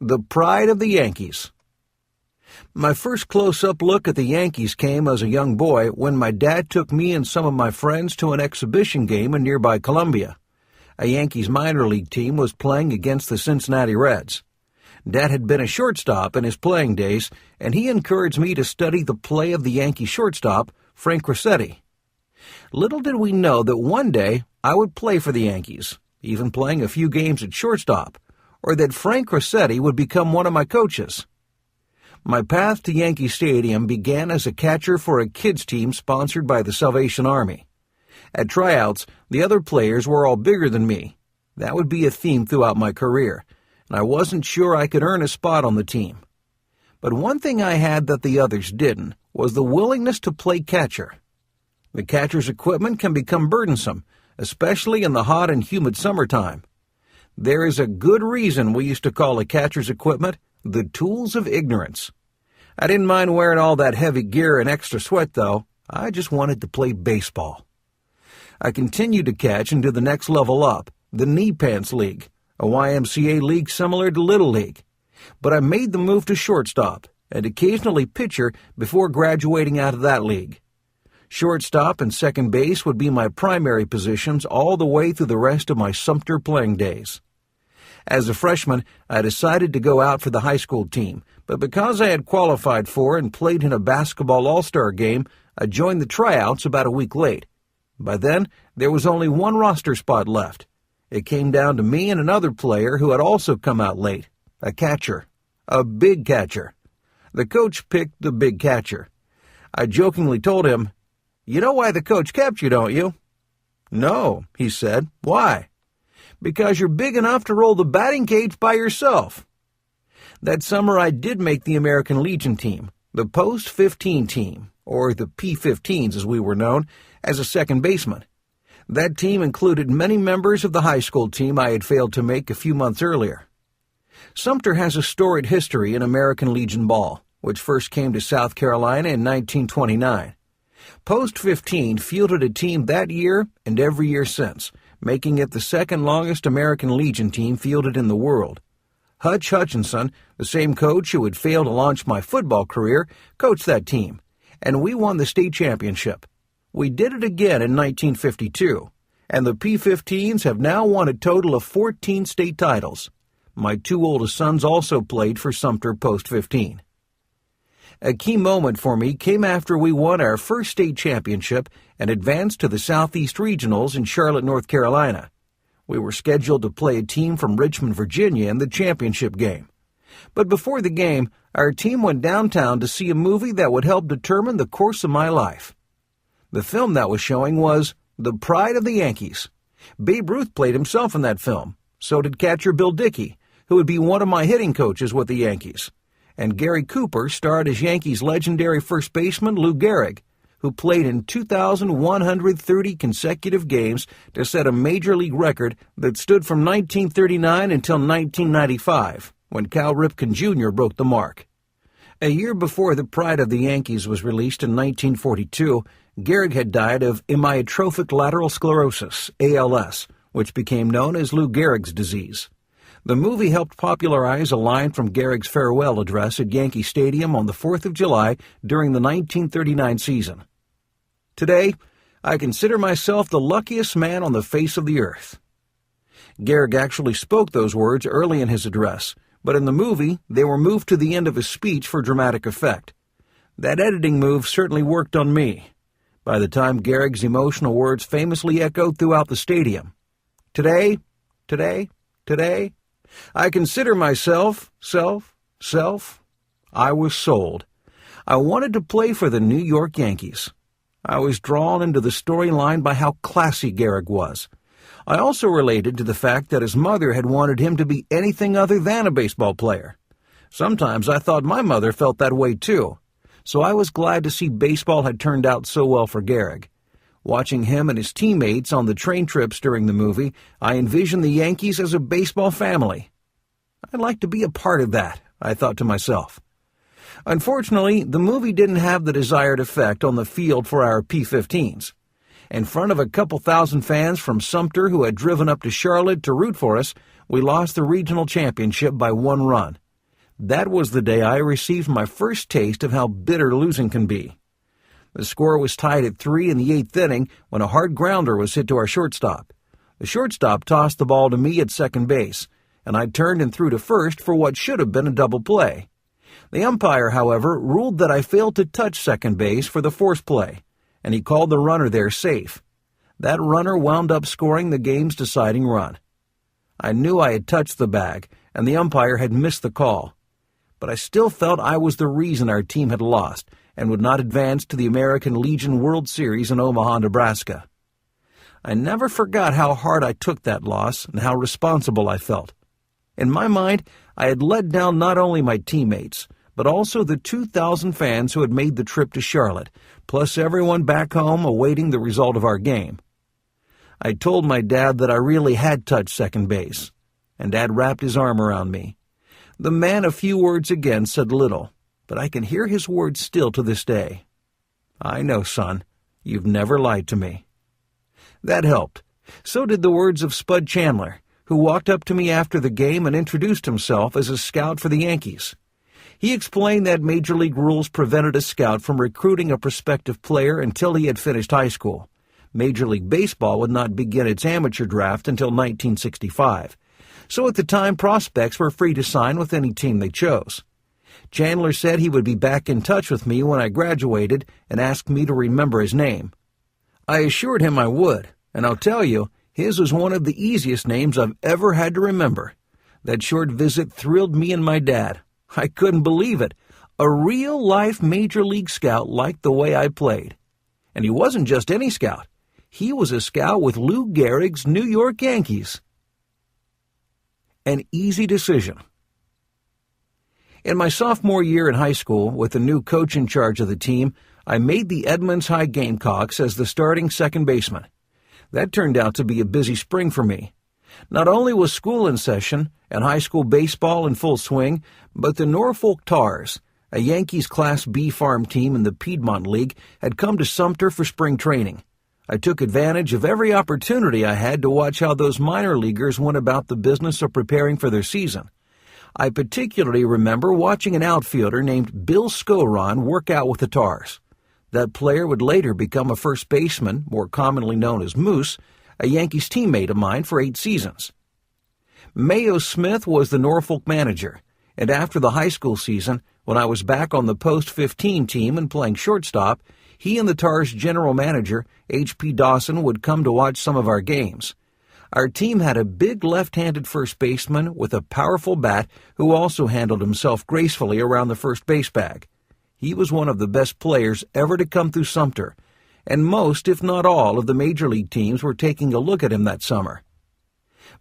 the pride of the Yankees. My first close-up look at the Yankees came as a young boy when my dad took me and some of my friends to an exhibition game in nearby Columbia. A Yankees minor league team was playing against the Cincinnati Reds. Dad had been a shortstop in his playing days, and he encouraged me to study the play of the Yankee shortstop, Frank Rossetti. Little did we know that one day I would play for the Yankees, even playing a few games at shortstop, or that Frank Rossetti would become one of my coaches. My path to Yankee Stadium began as a catcher for a kids team sponsored by the Salvation Army. At tryouts, the other players were all bigger than me. That would be a theme throughout my career, and I wasn't sure I could earn a spot on the team. But one thing I had that the others didn't was the willingness to play catcher. The catcher's equipment can become burdensome, especially in the hot and humid summertime. There is a good reason we used to call the catcher's equipment the tools of ignorance. I didn't mind wearing all that heavy gear and extra sweat, though. I just wanted to play baseball. I continued to catch and do the next level up, the Knee Pants League, a YMCA league similar to Little League. But I made the move to shortstop and occasionally pitcher before graduating out of that league. Shortstop and second base would be my primary positions all the way through the rest of my Sumter playing days. As a freshman, I decided to go out for the high school team, but because I had qualified for and played in a basketball all-star game, I joined the tryouts about a week late. By then, there was only one roster spot left. It came down to me and another player who had also come out late, a catcher, a big catcher. The coach picked the big catcher. I jokingly told him, "You know why the coach kept you, don't you?" "No," he said. "Why?" "Because you're big enough to roll the batting cage by yourself." That summer I did make the American Legion team, the post-15 team, or the P-15s as we were known, as a second baseman. That team included many members of the high school team I had failed to make a few months earlier. Sumter has a storied history in American Legion ball, which first came to South Carolina in 1929. Post-15 fielded a team that year and every year since, making it the second longest American Legion team fielded in the world. Hutch Hutchinson, the same coach who had failed to launch my football career, coached that team, and we won the state championship. We did it again in 1952, and the P-15s have now won a total of 14 state titles. My two oldest sons also played for Sumter post-15. A key moment for me came after we won our first state championship and advanced to the Southeast Regionals in Charlotte, North Carolina. We were scheduled to play a team from Richmond, Virginia in the championship game. But before the game, our team went downtown to see a movie that would help determine the course of my life. The film that was showing was The Pride of the Yankees. Babe Ruth played himself in that film. So did catcher Bill Dickey, who would be one of my hitting coaches with the Yankees. And Gary Cooper starred as Yankees legendary first baseman Lou Gehrig, who played in 2,130 consecutive games to set a major league record that stood from 1939 until 1995, when Cal Ripken Jr. broke the mark. A year before The Pride of the Yankees was released in 1942, Gehrig had died of amyotrophic lateral sclerosis, ALS, which became known as Lou Gehrig's disease. The movie helped popularize a line from Gehrig's farewell address at Yankee Stadium on the 4th of July during the 1939 season. Today, I consider myself the luckiest man on the face of the earth. Gehrig actually spoke those words early in his address, but in the movie, they were moved to the end of his speech for dramatic effect. That editing move certainly worked on me. By the time Gehrig's emotional words famously echoed throughout the stadium, Today, I consider myself, I was sold. I wanted to play for the New York Yankees. I was drawn into the storyline by how classy Gehrig was. I also related to the fact that his mother had wanted him to be anything other than a baseball player. Sometimes I thought my mother felt that way too, so I was glad to see baseball had turned out so well for Gehrig. Watching him and his teammates on the train trips during the movie, I envisioned the Yankees as a baseball family. I'd like to be a part of that, I thought to myself. Unfortunately, the movie didn't have the desired effect on the field for our P-15s. In front of a couple thousand fans from Sumter who had driven up to Charlotte to root for us, we lost the regional championship by 1 run. That was the day I received my first taste of how bitter losing can be. The score was tied at 3 in the 8th inning when a hard grounder was hit to our shortstop. The shortstop tossed the ball to me at second base, and I turned and threw to first for what should have been a double play. The umpire, however, ruled that I failed to touch second base for the force play, and he called the runner there safe. That runner wound up scoring the game's deciding run. I knew I had touched the bag, and the umpire had missed the call. But I still felt I was the reason our team had lost and would not advance to the American Legion World Series in Omaha, Nebraska. I never forgot how hard I took that loss and how responsible I felt. In my mind, I had let down not only my teammates, but also the 2,000 fans who had made the trip to Charlotte, plus everyone back home awaiting the result of our game. I told my dad that I really had touched second base, and Dad wrapped his arm around me. The man, a few words again, said little, but I can hear his words still to this day. "I know, son. You've never lied to me." That helped. So did the words of Spud Chandler, who walked up to me after the game and introduced himself as a scout for the Yankees. He explained that Major League rules prevented a scout from recruiting a prospective player until he had finished high school. Major League Baseball would not begin its amateur draft until 1965. So at the time, prospects were free to sign with any team they chose. Chandler said he would be back in touch with me when I graduated and asked me to remember his name. I assured him I would, and I'll tell you, his was one of the easiest names I've ever had to remember. That short visit thrilled me and my dad. I couldn't believe it. A real-life Major League scout liked the way I played. And he wasn't just any scout. He was a scout with Lou Gehrig's New York Yankees. An easy decision. In my sophomore year in high school, with the new coach in charge of the team, I made the Edmonds High Gamecocks as the starting second baseman. That turned out to be a busy spring for me. Not only was school in session and high school baseball in full swing, but the Norfolk Tars, a Yankees Class B farm team in the Piedmont League, had come to Sumter for spring training. I took advantage of every opportunity I had to watch how those minor leaguers went about the business of preparing for their season. I particularly remember watching an outfielder named Bill Skowron work out with the Tars. That player would later become a first baseman, more commonly known as Moose, a Yankees teammate of mine for 8 seasons. Mayo Smith was the Norfolk manager, and after the high school season, when I was back on the post-15 team and playing shortstop, he and the Tars' general manager, H.P. Dawson, would come to watch some of our games. Our team had a big left-handed first baseman with a powerful bat who also handled himself gracefully around the first base bag. He was one of the best players ever to come through Sumter, and most, if not all, of the major league teams were taking a look at him that summer.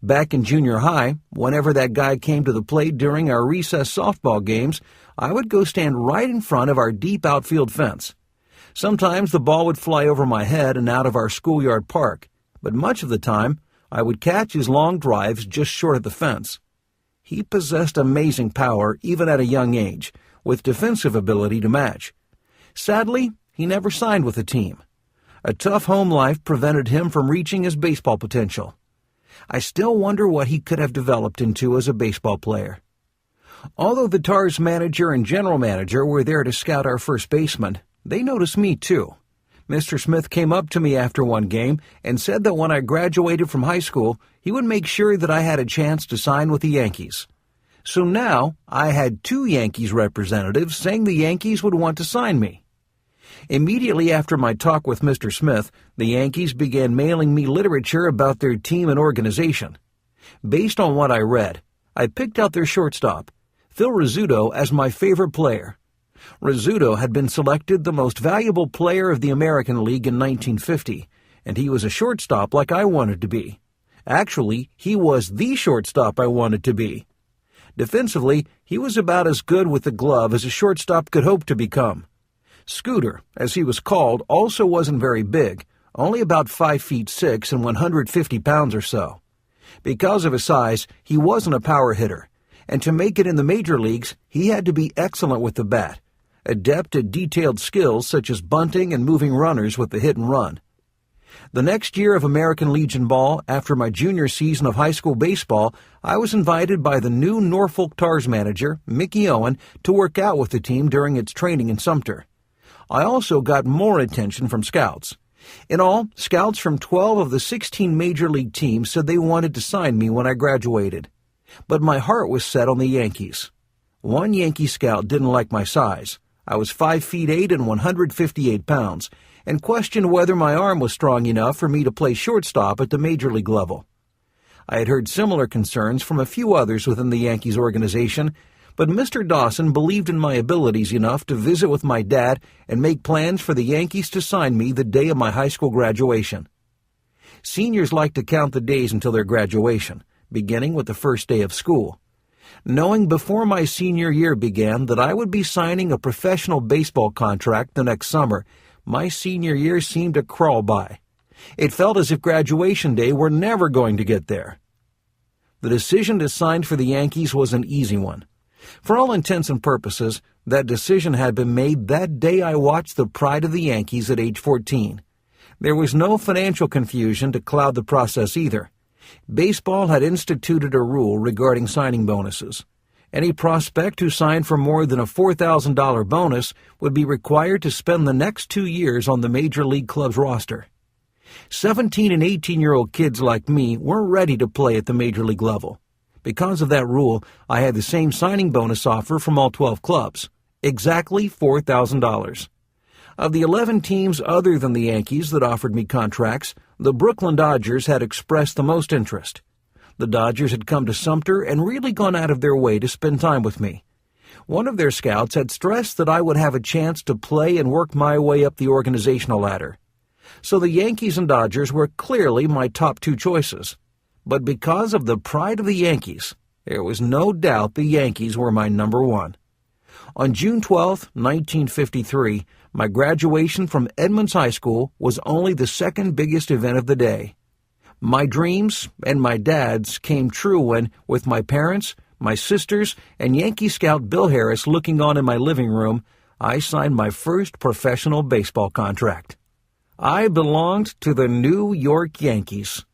Back in junior high, whenever that guy came to the plate during our recess softball games, I would go stand right in front of our deep outfield fence. Sometimes the ball would fly over my head and out of our schoolyard park, but much of the time I would catch his long drives just short of the fence. He possessed amazing power even at a young age, with defensive ability to match. Sadly, he never signed with the team. A tough home life prevented him from reaching his baseball potential. I still wonder what he could have developed into as a baseball player. Although the Tars manager and general manager were there to scout our first baseman, they noticed me too. Mr. Smith came up to me after one game and said that when I graduated from high school, he would make sure that I had a chance to sign with the Yankees. So now I had 2 Yankees representatives saying the Yankees would want to sign me. Immediately after my talk with Mr. Smith, the Yankees began mailing me literature about their team and organization. Based on what I read, I picked out their shortstop, Phil Rizzuto, as my favorite player. Rizzuto had been selected the most valuable player of the American League in 1950, and he was a shortstop like I wanted to be. Actually, he was the shortstop I wanted to be. Defensively, he was about as good with the glove as a shortstop could hope to become. Scooter, as he was called, also wasn't very big, only about 5'6" and 150 pounds or so. Because of his size, he wasn't a power hitter, and to make it in the major leagues, he had to be excellent with the bat, adept at detailed skills such as bunting and moving runners with the hit and run. The next year of American Legion Ball, after my junior season of high school baseball, I was invited by the new Norfolk Tars manager, Mickey Owen, to work out with the team during its training in Sumter. I also got more attention from scouts. In all, scouts from 12 of the 16 major league teams said they wanted to sign me when I graduated. But my heart was set on the Yankees. One Yankee scout didn't like my size. I was 5 feet 8 and 158 pounds, and questioned whether my arm was strong enough for me to play shortstop at the major league level. I had heard similar concerns from a few others within the Yankees organization, but Mr. Dawson believed in my abilities enough to visit with my dad and make plans for the Yankees to sign me the day of my high school graduation. Seniors like to count the days until their graduation, beginning with the first day of school. Knowing before my senior year began that I would be signing a professional baseball contract the next summer, my senior year seemed to crawl by. It felt as if graduation day were never going to get there. The decision to sign for the Yankees was an easy one. For all intents and purposes, that decision had been made that day I watched the pride of the Yankees at age 14. There was no financial confusion to cloud the process either. Baseball had instituted a rule regarding signing bonuses. Any prospect who signed for more than a $4,000 bonus would be required to spend the next 2 years on the major league club's roster. 17 and 18-year-old kids like me weren't ready to play at the major league level. Because of that rule, I had the same signing bonus offer from all 12 clubs, exactly $4,000. Of the 11 teams other than the Yankees that offered me contracts, the Brooklyn Dodgers had expressed the most interest. The Dodgers had come to Sumter and really gone out of their way to spend time with me. One of their scouts had stressed that I would have a chance to play and work my way up the organizational ladder. So the Yankees and Dodgers were clearly my top two choices. But because of the pride of the Yankees, there was no doubt the Yankees were my number one. On June 12, 1953, my graduation from Edmonds High School was only the second biggest event of the day. My dreams and my dad's came true when, with my parents, my sisters, and Yankee scout Bill Harris looking on in my living room, I signed my first professional baseball contract. I belonged to the New York Yankees.